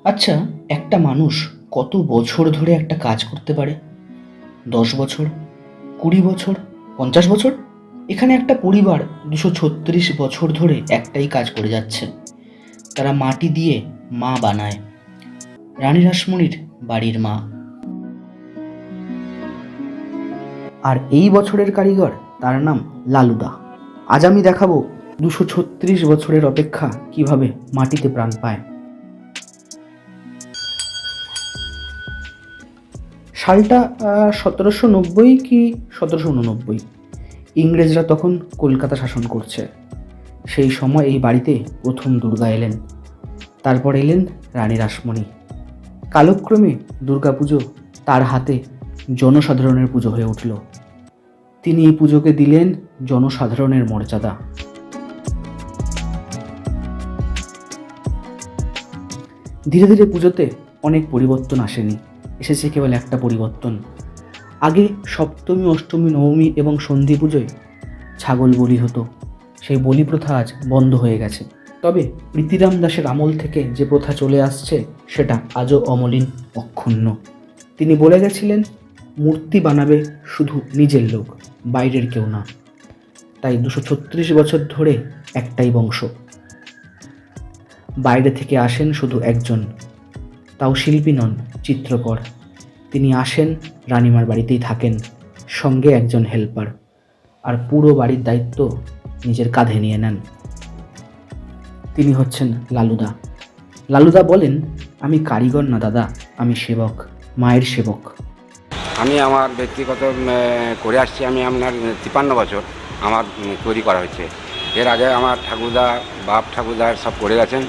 আচ্ছা, একটা মানুষ কত বছর ধরে একটা কাজ করতে পারে? ১০ বছর, ২০ বছর, ৫০ বছর? এখানে একটা পরিবার ২৩৬ বছর ধরে একটাই কাজ করে যাচ্ছে। তারা মাটি দিয়ে মা বানায়। রানী রাসমণির বাড়ির মা। আর এই বছরের কারিগর, তার নাম লালুদা। আজ আমি দেখাবো ২৩৬ বছরের অপেক্ষা কিভাবে মাটিতে প্রাণ পায়। সালটা ১৭৯০ কি ১৭৮৯। ইংরেজরা তখন কলকাতা শাসন করছে। সেই সময় এই বাড়িতে প্রথম দুর্গা এলেন। তারপর এলেন রানী রাসমণি। কালক্রমে দুর্গাপুজো তার হাতে জনসাধারণের পুজো হয়ে উঠল। তিনি এই পুজোকে দিলেন জনসাধারণের মর্যাদা। ধীরে ধীরে পুজোতে অনেক পরিবর্তন আসেনি, এসেছে কেবল একটা পরিবর্তন। আগে সপ্তমী, অষ্টমী, নবমী এবং সন্ধি পুজোয় ছাগল বলি হতো। সেই বলি প্রথা আজ বন্ধ হয়ে গেছে। তবে প্রীতিরাম দাসের আমল থেকে যে প্রথা চলে আসছে সেটা আজও অমলিন, অক্ষুণ্ণ। তিনি বলে গেছিলেন, মূর্তি বানাবে শুধু নিজের লোক, বাইরের কেউ না। তাই ২৩৬ বছর ধরে একটাই বংশ। বাইরে থেকে আসেন শুধু একজন, তাও শিল্পী নন, চিত্রকর। তিনি আসেন, রানিমার বাড়িতেই থাকেন, সঙ্গে একজন হেল্পার, আর পুরো বাড়ির দায়িত্ব নিজের কাঁধে নিয়ে নেন। তিনি হচ্ছেন লালুদা। লালুদা বলেন, আমি কারিগর না দাদা, আমি সেবক, মায়ের সেবক। আমি আমার ব্যক্তিগত করে আসছি। আমি আপনার ৫৩ বছর আমার তৈরি করা হয়েছে। এর আগে আমার ঠাকুরদা, বাপ ঠাকুরদা সব করে গেছেন।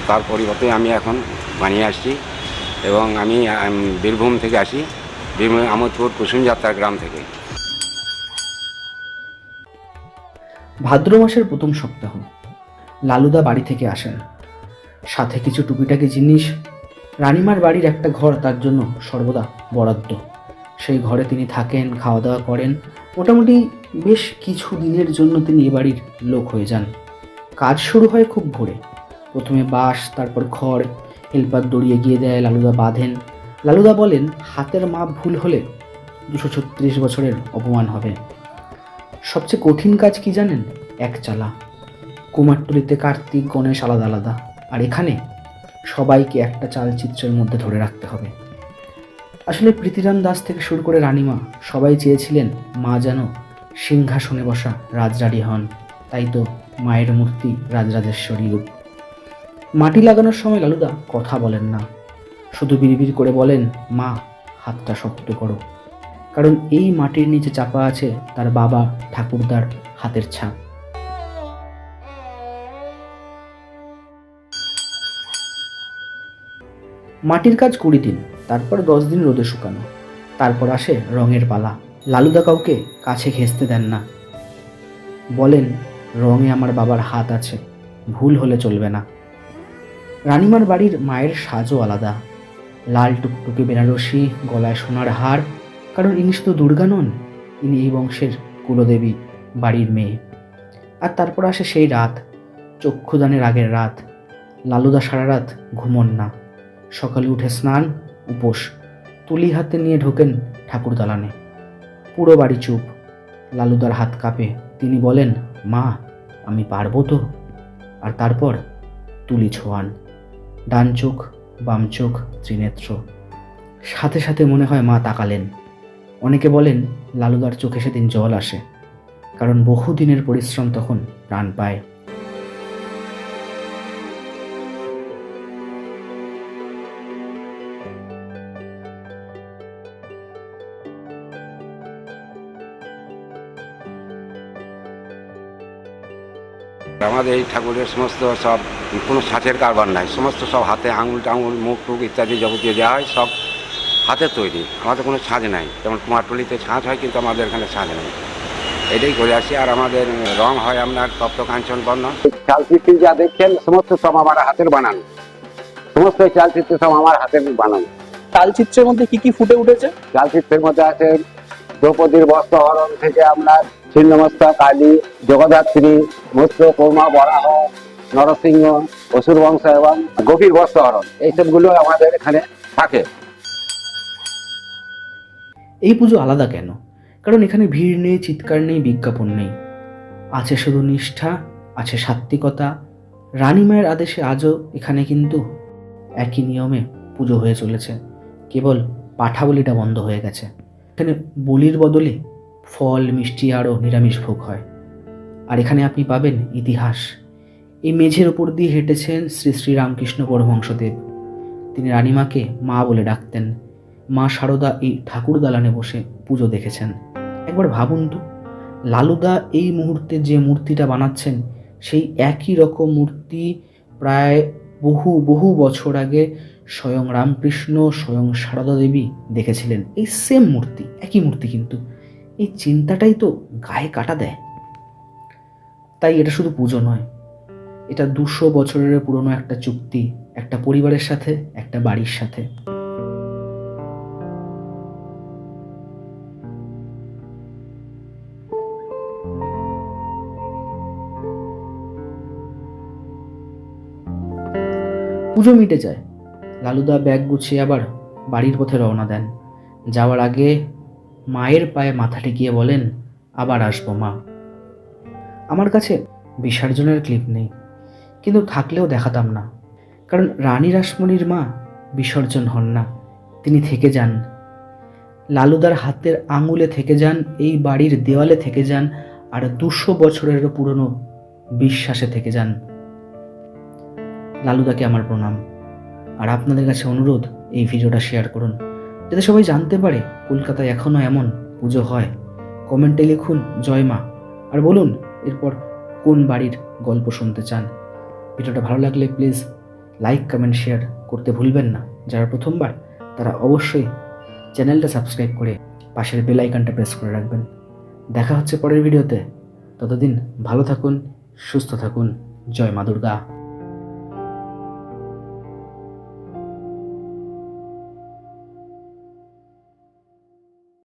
তার পরিবর্তে আমি এখন বানিয়ে আসছি। এবং আমি বীরভূম থেকে আসি, বীরভূম আমোদপুর কুসুম যাত্রার গ্রাম থেকে। ভাদ্র মাসের প্রথম সপ্তাহ লালুদা বাড়ি থেকে আসেন, সাথে কিছু টুকিটাকি জিনিস। রানিমার বাড়ির একটা ঘর তার জন্য সর্বদা বরাদ্দ। সেই ঘরে তিনি থাকেন, খাওয়া দাওয়া করেন। মোটামুটি বেশ কিছু দিনের জন্য তিনি এ বাড়ির লোক হয়ে যান। কাজ শুরু হয় খুব ভোরে। প্রথমে বাঁশ, তারপর খড়। হেল্পার দড়িয়ে গিয়ে দেয়, লালুদা বাঁধেন। লালুদা বলেন, হাতের মাপ ভুল হলে ২৩৬ বছরের অপমান হবে। সবচেয়ে কঠিন কাজ কি জানেন? এক চালা। কুমারটুলিতে কার্তিক, গণেশ আলাদা আলাদা, আর এখানে সবাইকে একটা চালচিত্রের মধ্যে ধরে রাখতে হবে। আসলে প্রীতিরাম দাস থেকে শুরু করে রানীমা সবাই চেয়েছিলেন মা যেন সিংহাসনে বসা রাজরানী হন। তাই তো মায়ের মূর্তি রাজরাজেশ্বরী রূপ। মাটি লাগানোর সময় লালুদা কথা বলেন না, শুধু বিড়বিড় করে বলেন, মা, হাতটা শক্ত করো। কারণ এই মাটির নিচে চাপা আছে তার বাবা ঠাকুরদার হাতের ছাপ। মাটির কাজ ২০ দিন, তারপর ১০ দিন রোদে শুকানো। তারপর আসে রঙের পালা। লালুদা কাউকে কাছে ঘেঁষতে দেন না। বলেন, রঙে আমার বাবার হাত আছে, ভুল হলে চলবে না। রানিমার বাড়ির মায়ের সাজও আলাদা। লাল টুকটুকে বেনারসি, গলায় সোনার হার। কারণ ইনি শুধু দুর্গা নন, ইনি এই বংশের কুলদেবী, বাড়ির মেয়ে। আর তারপর আসে সেই রাত, চক্ষুদানের আগের রাত। লালুদা সারা রাত ঘুমন না। সকালে উঠে স্নান, উপোস, তুলি হাতে নিয়ে ঢোকেন ঠাকুর দালানে। পুরো বাড়ি চুপ। লালুদার হাত কাঁপে। তিনি বলেন, মা, আমি পারবো তো? আর তারপর তুলি ছোঁয়ান। ডান চোখ, বাম চোখ, ত্রিনেত্র। সাথে সাথে মনে হয় মা তাকালেন। অনেকে বলেন লালুদার চোখে সেদিন জল আসে, কারণ বহুদিনের পরিশ্রম তখন প্রাণ পায়। আমাদের এই ঠাকুরের সমস্ত সব কোনো ছাঁচের কারবার নাই। সমস্ত সব হাতে আঙুল টাঙুল, মুখ টুক ইত্যাদি যাবতীয় দেওয়া হয়, সব হাতের তৈরি। আমাদের কোনো ছাঁচ নাই। যেমন কুমারটুলিতে ছাঁচ হয়, কিন্তু আমাদের এখানে ছাঁচ নেই। এটাই করে আসি। আর আমাদের রং হয় আপনার তপ্ত কাঞ্চন বর্ণ। চালচিত্র যা দেখছেন সমস্ত সব আমার হাতের বানানো। সমস্ত চালচিত্র সব আমার হাতের বানানো। চালচিত্রের মধ্যে কি কি ফুটে উঠেছে? চালচিত্রের মধ্যে আছে দ্রৌপদীর বস্ত্রহরণ থেকে আপনার ছিন্নমস্তা, কালী, জগদ্ধাত্রী, মৎস্য, কৌমা, বরাহ, নরসিংহ, অসুর বংশ এবং গভীর বস্ত্রহরণ এইসবগুলো আমাদের এখানে থাকে। এই পুজো আলাদা কেন? কারণ এখানে ভিড় নেই, চিৎকার নেই, বিজ্ঞাপন নেই। আছে শুধু নিষ্ঠা, আছে সাত্ত্বিকতা। রানীমায়ের আদেশে আজও এখানে কিন্তু একই নিয়মে পুজো হয়ে চলেছে, কেবল পাঠা বলিটা বন্ধ হয়ে গেছে। এখানে বলির বদলে ফল, মিষ্টি আরও নিরামিষ ভোগ হয়। আর এখানে আপনি পাবেন ইতিহাস। এই মেঝের ওপর দিয়ে হেঁটেছেন শ্রী শ্রী রামকৃষ্ণ পরমহংসদেব। তিনি রানীমাকে মা বলে ডাকতেন। মা শারদা এই ঠাকুর দালানে বসে পুজো দেখেছেন। একবার ভাবুন তো, লালুদা এই মুহূর্তে যে মূর্তিটা বানাচ্ছেন, সেই একই রকম মূর্তি প্রায় বহু বহু বছর আগে স্বয়ং রামকৃষ্ণ, স্বয়ং সারদা দেবী দেখেছিলেন। এই সেম মূর্তি, একই মূর্তি, কিন্তু এই চিন্তাটাই তো গায়ে কাটা দেয়। তাই এটা শুধু পুজো নয়, এটা 200 বছরের পুরনো একটা চুক্তি, একটা পরিবারের সাথে, একটা বাড়ির সাথে। পুজো মিটে যায়, লালুদা ব্যাগ গুছিয়ে আবার বাড়ির পথে রওনা দেন। যাওয়ার আগে মায়ের পায়ে মাথা ঠেকিয়ে বলেন, আবার আসবো মা। আমার কাছে বিসর্জনের ক্লিপ নেই, কিন্তু থাকলেও দেখাতাম না। কারণ রানী রাসমণির মা বিসর্জন হন না, তিনি থেকে যান। লালুদার হাতের আঙুলে থেকে যান, এই বাড়ির দেওয়ালে থেকে যান, আর 200 বছরেরও পুরনো বিশ্বাসে থেকে যান। লালুদাকে আমার প্রণাম। আর আপনাদের কাছে অনুরোধ, এই ভিডিওটা শেয়ার করুন, যাতে সবাই জানতে পারে কলকাতায় এখনও এমন পুজো হয়। কমেন্টে লিখুন জয় মা, আর বলুন এরপর কোন বাড়ির গল্প শুনতে চান। ভিডিওটা ভালো লাগলে প্লিজ লাইক, কমেন্ট, শেয়ার করতে ভুলবেন না। যারা প্রথমবার, তারা অবশ্যই চ্যানেলটা সাবস্ক্রাইব করে পাশের বেল আইকনটা প্রেস করে রাখবেন। দেখা হচ্ছে পরের ভিডিওতে। ততদিন ভালো থাকুন, সুস্থ থাকুন। জয় মা দুর্গা।